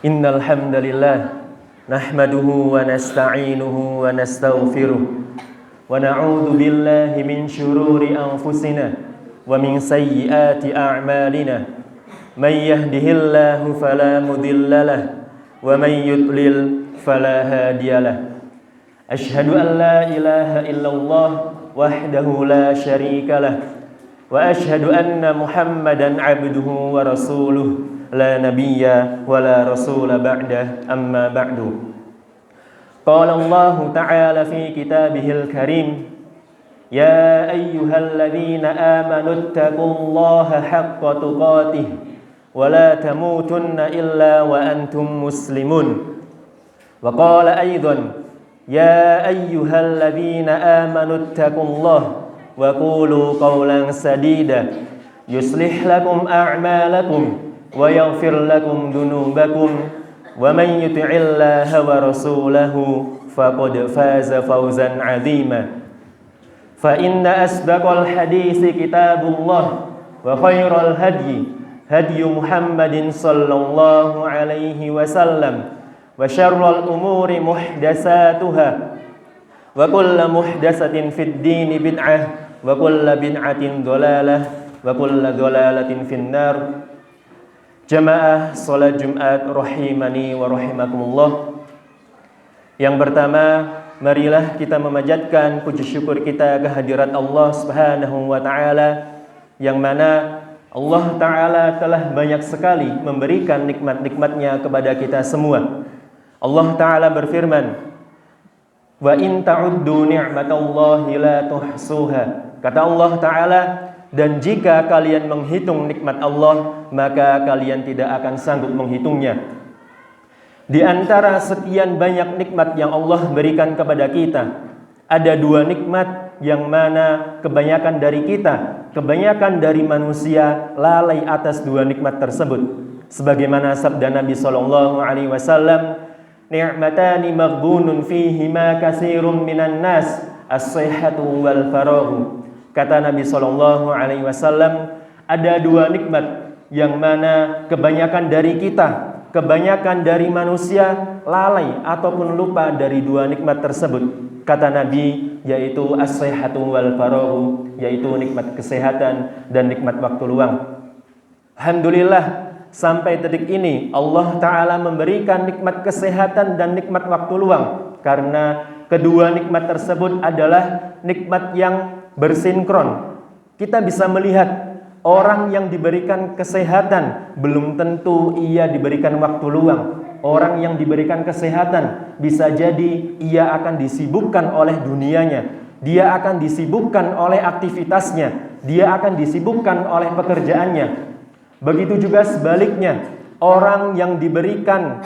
Innal hamdalillah nahmaduhu wa nasta'inuhu wa nastaghfiruh wa na'udzu billahi min shururi anfusina wa min sayyiati a'malina may yahdihillahu fala mudilla lahu wa may yudlil fala hadiyalah. Ashhadu an la ilaha illallah wahdahu la syarika lah wa ashhadu anna Muhammadan 'abduhu wa rasuluh la nabiyya wa la rasula ba'dah, amma ba'du. Qala Allah ta'ala fi kitabihil karim, ya ayyuhalladzina amanu taqullaha haqqa tuqatih wa la tamutunna illa wa antum muslimun. Wa qala aidan, ya ayyuhalladzina amanu taqullaha wa qulu qawlan sadida yuslih lakum a'malakum wa yaghfir lakum dunubakum wa man yuti'illaha wa rasulahu faqad faza fawzan 'azima. Fa inna asdaqal haditsi kitabullah wa khairal hadyi Muhammadin sallallahu alaihi wasallam wa syarrul umuri muhdatsatuha wa kullu muhdatsatin fid dini bid'ah wa kullu bid'atin dhalalah wa kullu dhalalatin finnar. Jamaah salat Jumat rahimani wa rahimakumullah. Yang pertama, marilah kita memanjatkan puji syukur kita kehadirat Allah Subhanahu wa taala, yang mana Allah taala telah banyak sekali memberikan nikmat-nikmatnya kepada kita semua. Allah taala berfirman, wa in ta'uddu ni'matallahi la tuhsuha. Kata Allah taala, dan jika kalian menghitung nikmat Allah, maka kalian tidak akan sanggup menghitungnya. Di antara sekian banyak nikmat yang Allah berikan kepada kita, ada dua nikmat yang mana kebanyakan dari manusia lalai atas dua nikmat tersebut. Sebagaimana sabda Nabi sallallahu alaihi wasallam, ni'matani maghbunun fihima katsirun minan nas, as-sihhatu wal faraghu. Kata Nabi sallallahu alaihi wasallam, ada dua nikmat yang mana kebanyakan dari manusia lalai ataupun lupa dari dua nikmat tersebut. Kata Nabi, yaitu as-sihhatu wal faraghu, yaitu nikmat kesehatan dan nikmat waktu luang. Alhamdulillah, sampai detik ini Allah taala memberikan nikmat kesehatan dan nikmat waktu luang, karena kedua nikmat tersebut adalah nikmat yang bersinkron. Kita bisa melihat orang yang diberikan kesehatan belum tentu ia diberikan waktu luang. Orang yang diberikan kesehatan bisa jadi ia akan disibukkan oleh dunianya, dia akan disibukkan oleh aktivitasnya, dia akan disibukkan oleh pekerjaannya. Begitu juga sebaliknya, orang yang diberikan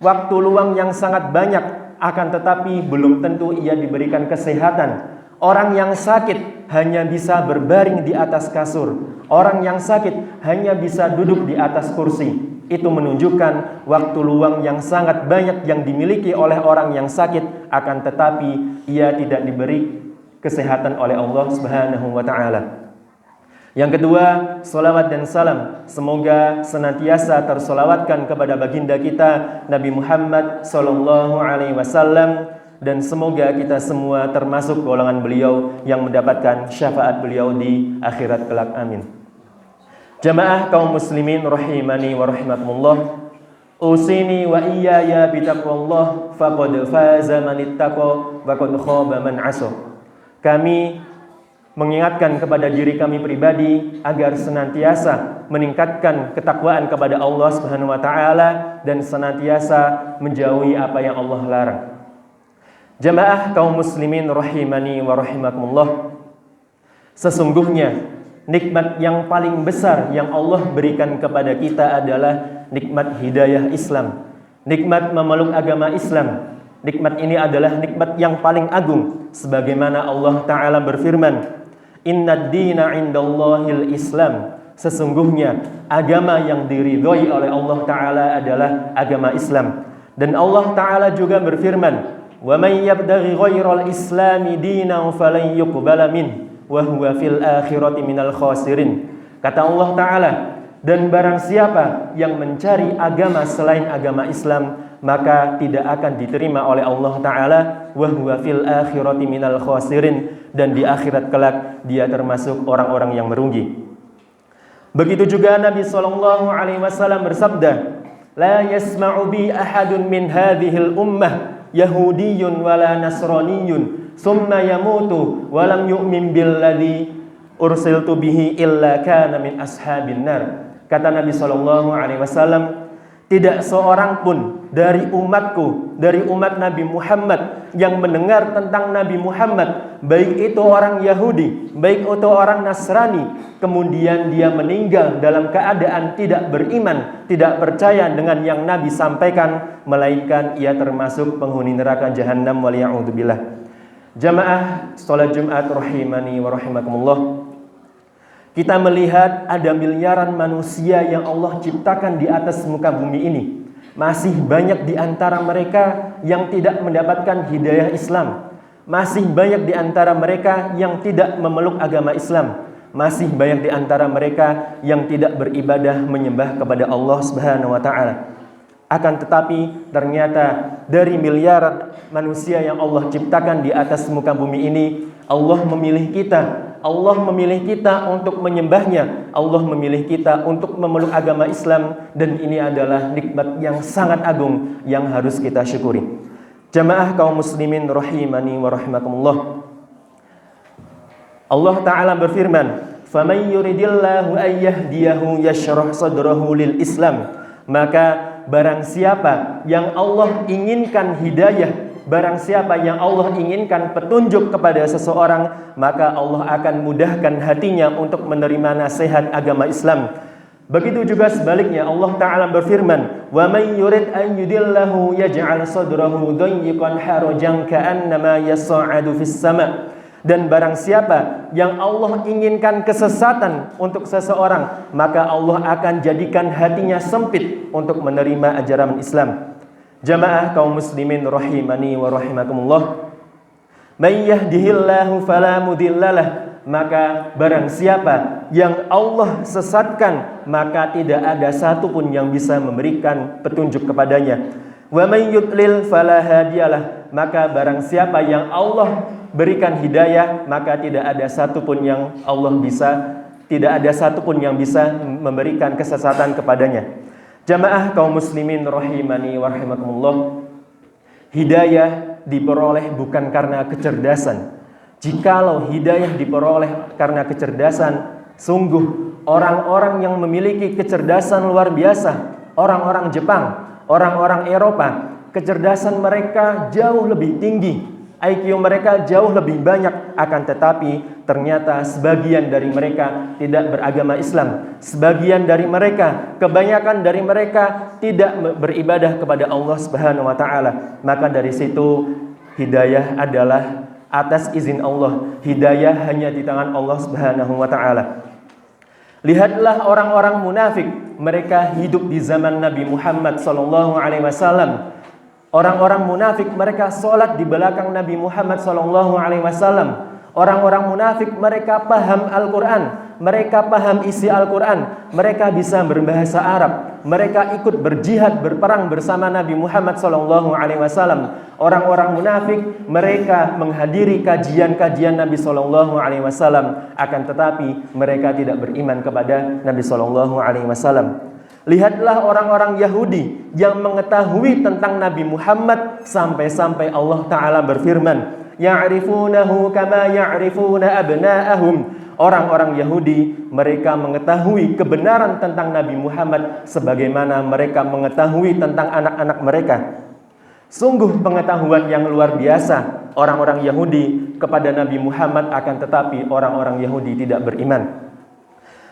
waktu luang yang sangat banyak akan tetapi belum tentu ia diberikan kesehatan. Orang yang sakit hanya bisa berbaring di atas kasur. Orang yang sakit hanya bisa duduk di atas kursi. Itu menunjukkan waktu luang yang sangat banyak yang dimiliki oleh orang yang sakit, akan tetapi ia tidak diberi kesehatan oleh Allah Subhanahu wa taala. Yang kedua, salawat dan salam semoga senantiasa tersolawatkan kepada baginda kita Nabi Muhammad sallallahu alaihi wasallam, dan semoga kita semua termasuk golongan beliau yang mendapatkan syafaat beliau di akhirat kelak, amin. Jamaah kaum muslimin rahimani wa rahimakumullah, usini wa iyaya bitaqwallah faqad faza man ittaqa wa qad khaba man 'asa. Kami mengingatkan kepada diri kami pribadi agar senantiasa meningkatkan ketakwaan kepada Allah Subhanahu wa taala dan senantiasa menjauhi apa yang Allah larang. Jamaah kaum muslimin rahimani wa rahimakumullah, sesungguhnya nikmat yang paling besar yang Allah berikan kepada kita adalah nikmat hidayah Islam, nikmat memeluk agama Islam. Nikmat ini adalah nikmat yang paling agung, sebagaimana Allah taala berfirman, innad dina 'indallahil Islam. Sesungguhnya agama yang diridhoi oleh Allah taala adalah agama Islam. Dan Allah taala juga berfirman, wa may yabtaghi ghairal islami dinan falan yuqbala min wa huwa fil akhirati minal khasirin. Kata Allah taala, Dan barang siapa yang mencari agama selain agama Islam, maka tidak akan diterima oleh Allah Ta'ala. Wa huwa fil akhirati minal khasirin. Dan di akhirat kelak dia termasuk orang-orang yang merugi. Begitu juga Nabi SAW bersabda, la yasma'u bi ahadun min hadhil ummah yahudiyyun wala nasraniyyun summa yamutu walam yu'min billadhi ursiltu bihi illa kana min ashabin nar. Kata Nabi SAW, tidak seorang pun dari umatku, dari umat Nabi Muhammad yang mendengar tentang Nabi Muhammad, baik itu orang Yahudi, baik itu orang Nasrani, kemudian dia meninggal dalam keadaan tidak beriman, tidak percaya dengan yang Nabi sampaikan, melainkan ia termasuk penghuni neraka Jahannam waliya'udzubillah. Jamaah salat Jumat rahimani wa rahimakumullah. Kita melihat ada miliaran manusia yang Allah ciptakan di atas muka bumi ini. Masih banyak di antara mereka yang tidak mendapatkan hidayah Islam. Masih banyak di antara mereka yang tidak memeluk agama Islam. Masih banyak di antara mereka yang tidak beribadah menyembah kepada Allah Subhanahu wa taala. Akan tetapi ternyata dari miliaran manusia yang Allah ciptakan di atas muka bumi ini, Allah memilih kita. Allah memilih kita untuk menyembahnya. Allah memilih kita untuk memeluk agama Islam. Dan ini adalah nikmat yang sangat agung yang harus kita syukuri. Jamaah kaum muslimin rahimani wa rahimakumullah. Allah Ta'ala berfirman, "Faman yuridillahu an yahdiyahu yashrah sadrahu lil Islam." Maka barang siapa yang Allah inginkan hidayah, barang siapa yang Allah inginkan petunjuk kepada seseorang, maka Allah akan mudahkan hatinya untuk menerima nasihat agama Islam. Begitu juga sebaliknya, Allah Ta'ala berfirman, "Wa may yurid an yudillahu yaj'al sadrahu dayyiqan harajan ka'annama yas'adu fis sama'." Dan barang siapa yang Allah inginkan kesesatan untuk seseorang, maka Allah akan jadikan hatinya sempit untuk menerima ajaran Islam. Jamaah kaum muslimin rahimani wa rahimakumullah. May yahdihillahu fala mudhillalah. Maka barang siapa yang Allah sesatkan, maka tidak ada satupun yang bisa memberikan petunjuk kepadanya. Wa may yudlil fala hadiyalah. Maka barang siapa yang Allah berikan hidayah, maka tidak ada satupun yang bisa memberikan kesesatan kepadanya. Jamaah kaum muslimin rahimani wa rahimakumullah. Hidayah diperoleh bukan karena kecerdasan. Jikalau hidayah diperoleh karena kecerdasan, sungguh orang-orang yang memiliki kecerdasan luar biasa, orang-orang Jepang, orang-orang Eropa, kecerdasan mereka jauh lebih tinggi, IQ mereka jauh lebih banyak. Akan tetapi ternyata sebagian dari mereka tidak beragama Islam. Sebagian dari mereka, kebanyakan dari mereka tidak beribadah kepada Allah Subhanahu wa taala. Maka dari situ hidayah adalah atas izin Allah. Hidayah hanya di tangan Allah Subhanahu wa taala. Lihatlah orang-orang munafik, mereka hidup di zaman Nabi Muhammad SAW. Orang-orang munafik mereka sholat di belakang Nabi Muhammad SAW. Orang-orang munafik mereka paham Al-Quran, mereka paham isi Al-Quran, mereka bisa berbahasa Arab, mereka ikut berjihad berperang bersama Nabi Muhammad SAW. Orang-orang munafik mereka menghadiri kajian-kajian Nabi SAW, akan tetapi mereka tidak beriman kepada Nabi SAW. Lihatlah orang-orang Yahudi yang mengetahui tentang Nabi Muhammad sampai-sampai Allah Ta'ala berfirman, ya'rifunahu kama ya'rifuna abna'ahum. Orang-orang Yahudi mereka mengetahui kebenaran tentang Nabi Muhammad sebagaimana mereka mengetahui tentang anak-anak mereka. Sungguh pengetahuan yang luar biasa orang-orang Yahudi kepada Nabi Muhammad, akan tetapi orang-orang Yahudi tidak beriman.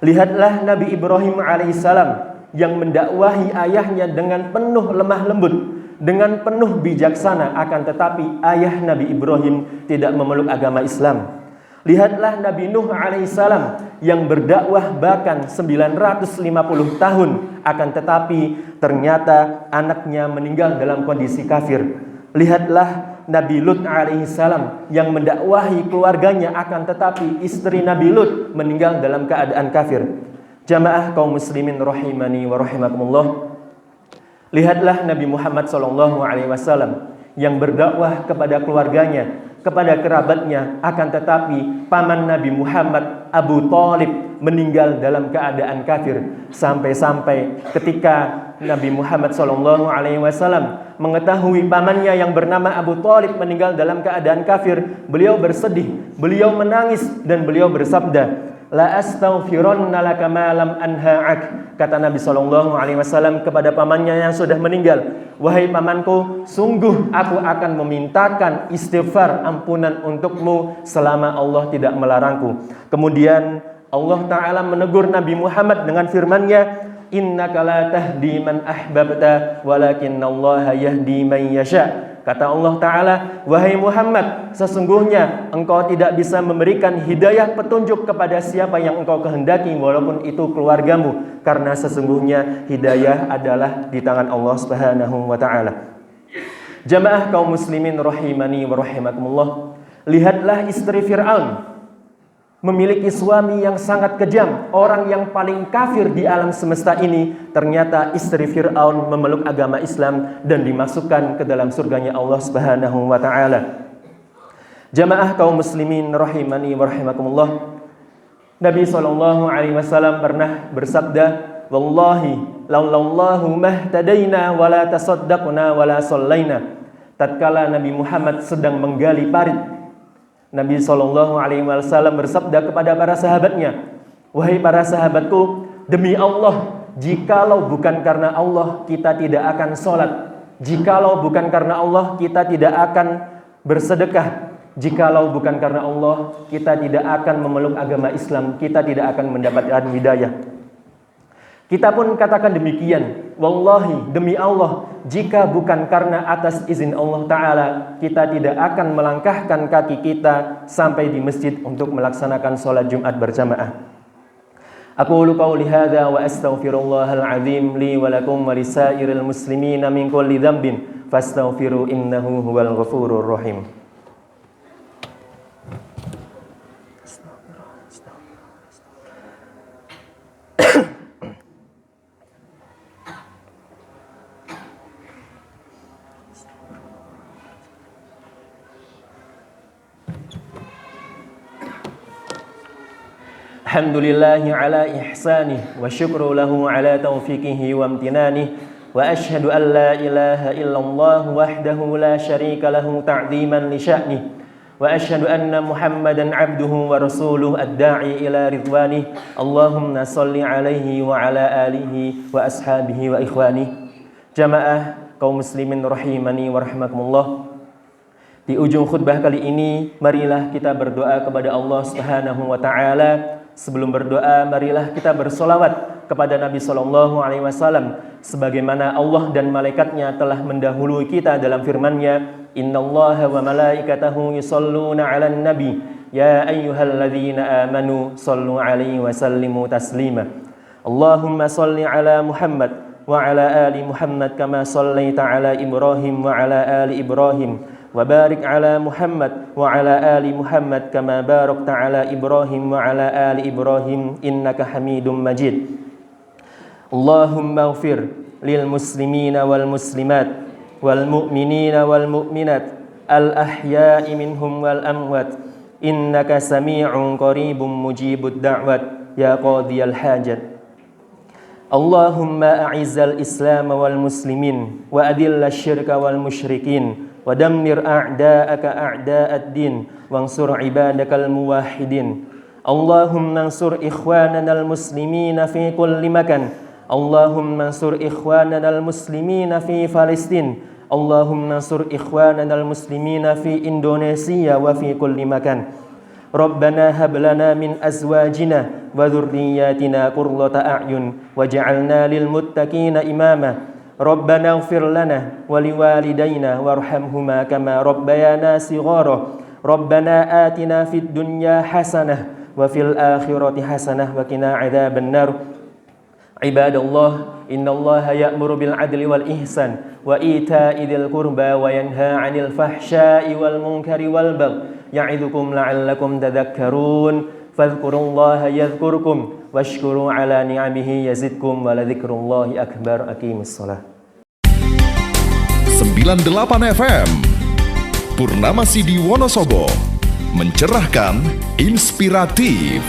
Lihatlah Nabi Ibrahim alaihissalam yang mendakwahi ayahnya dengan penuh lemah lembut, dengan penuh bijaksana, akan tetapi ayah Nabi Ibrahim tidak memeluk agama Islam. Lihatlah Nabi Nuh alaihissalam yang berdakwah bahkan 950 tahun, akan tetapi ternyata anaknya meninggal dalam kondisi kafir. Lihatlah Nabi Lut alaihissalam yang mendakwahi keluarganya, akan tetapi istri Nabi Lut meninggal dalam keadaan kafir. Jamaah kaum muslimin rahimani wa rahimakumullah. Lihatlah Nabi Muhammad SAW yang berdakwah kepada keluarganya, kepada kerabatnya, akan tetapi paman Nabi Muhammad, Abu Thalib, meninggal dalam keadaan kafir. Sampai-sampai ketika Nabi Muhammad SAW mengetahui pamannya yang bernama Abu Thalib meninggal dalam keadaan kafir, beliau bersedih, beliau menangis, dan beliau bersabda, la astaghfirunna laka ma lam anha'ak. Kata Nabi SAW kepada pamannya yang sudah meninggal, wahai pamanku, sungguh aku akan memintakan istighfar, ampunan untukmu selama Allah tidak melarangku. Kemudian Allah Ta'ala menegur Nabi Muhammad dengan firman-Nya, innaka la tahdi man ahbabta walakinallaha yahdi man yasha. Kata Allah Ta'ala, wahai Muhammad, sesungguhnya engkau tidak bisa memberikan hidayah petunjuk kepada siapa yang engkau kehendaki, walaupun itu keluargamu, karena sesungguhnya hidayah adalah di tangan Allah Subhanahu wa Ta'ala. Jamaah kaum muslimin rahimani wa rahimakumullah. Lihatlah istri Fir'aun, memiliki suami yang sangat kejam, orang yang paling kafir di alam semesta ini. Ternyata istri Fir'aun memeluk agama Islam dan dimasukkan ke dalam surganya Allah Subhanahu wa Ta'ala. Jamaah kaum muslimin rahimani wa rahimakumullah. Nabi SAW pernah bersabda, wallahi laulallahu mahtadaina wala tasaddaqna wala sallaina. Tatkala Nabi Muhammad sedang menggali parit, Nabi SAW bersabda kepada para sahabatnya, wahai para sahabatku, demi Allah, jikalau bukan karena Allah, kita tidak akan sholat. Jikalau bukan karena Allah, kita tidak akan bersedekah. Jikalau bukan karena Allah, kita tidak akan memeluk agama Islam. Kita tidak akan mendapatkan hidayah. Kita pun katakan demikian, wallahi, demi Allah, jika bukan karena atas izin Allah Ta'ala, kita tidak akan melangkahkan kaki kita sampai di masjid untuk melaksanakan sholat Jumat berjamaah. Aqulu qawli hadza wa astaghfirullahal azim li wa lakum wa lisairil muslimina min kulli dhanbin fastaghfiru innahu huwal ghafurur rahim. Alhamdulillahi ala ihsanih wa syukru lahu ala taufiqihi wa amtinanih wa ashhadu an la ilaha illallah wahdahu la syarika lahu ta'ziman li sya'nih wa ashhadu anna Muhammadan abduhu wa rasuluhu ad-da'i ila ridwanih. Allahumma salli alaihi wa ala alihi wa ashabihi wa ikhwanih. Jamaah kaum muslimin rahimani wa rahmakumullah. Di ujung khutbah kali ini, marilah kita berdoa kepada Allah Subhanahu wa Ta'ala. Sebelum berdoa, marilah kita bersolawat kepada Nabi SAW, sebagaimana Allah dan malaikatnya telah mendahului kita dalam firman-Nya, innallaha wa malaikatahu yusholluna 'alan nabi ya ayyuhalladzina amanu shallu 'alaihi wa sallimu taslima. Allahumma shalli 'ala Muhammad wa 'ala ali Muhammad kama shallaita 'ala Ibrahim wa 'ala ali Ibrahim wa barik 'ala Muhammad wa 'ala ali Muhammad kama barakta 'ala Ibrahim wa 'ala ali Ibrahim innaka Hamidum Majid. Allahumma ighfir lil muslimina wal muslimat wal mu'minina wal mu'minat al ahya'i minhum wal amwat innaka sami'un qaribun mujibud da'wat ya qadiyal hajat. Allahumma a'izzal Islam wal muslimin wa adillash syirka wal musyrikin wa dammir a'da'aka a'da'ad din wansur ibadakal muwahhidin. Allahumma ansur ikhwananal muslimina fi kulli makan. Allahumma ansur ikhwananal muslimina fi Palestin. Allahumma ansur ikhwananal muslimina fi Indonesia wa fi kulli makan. Rabbana hab lana min azwajina wa dhurriyyatina qurrata a'yun waj'alna lil muttaqina imama. Rabbana ighfir lana wa liwalidayna warhamhuma kama rabbayana shighara. Rabbana atina fid dunya hasanah wa fil akhirati hasanah wa qina adzaban nar. Ibadallah, innallaha ya'muru bil adli wal ihsan wa ita'i dzil qurba wa yanha 'anil fahsya'i wal munkari wal baghi ya'idzukum la'allakum tadhakkarun. Fadhkurullaha yadhkurkum washkuru ala ni'amihi yazidkum wa ladzikrullahi akbar. Aqimus shalah. 98 FM Purnama Sidi Wonosobo, mencerahkan, inspiratif.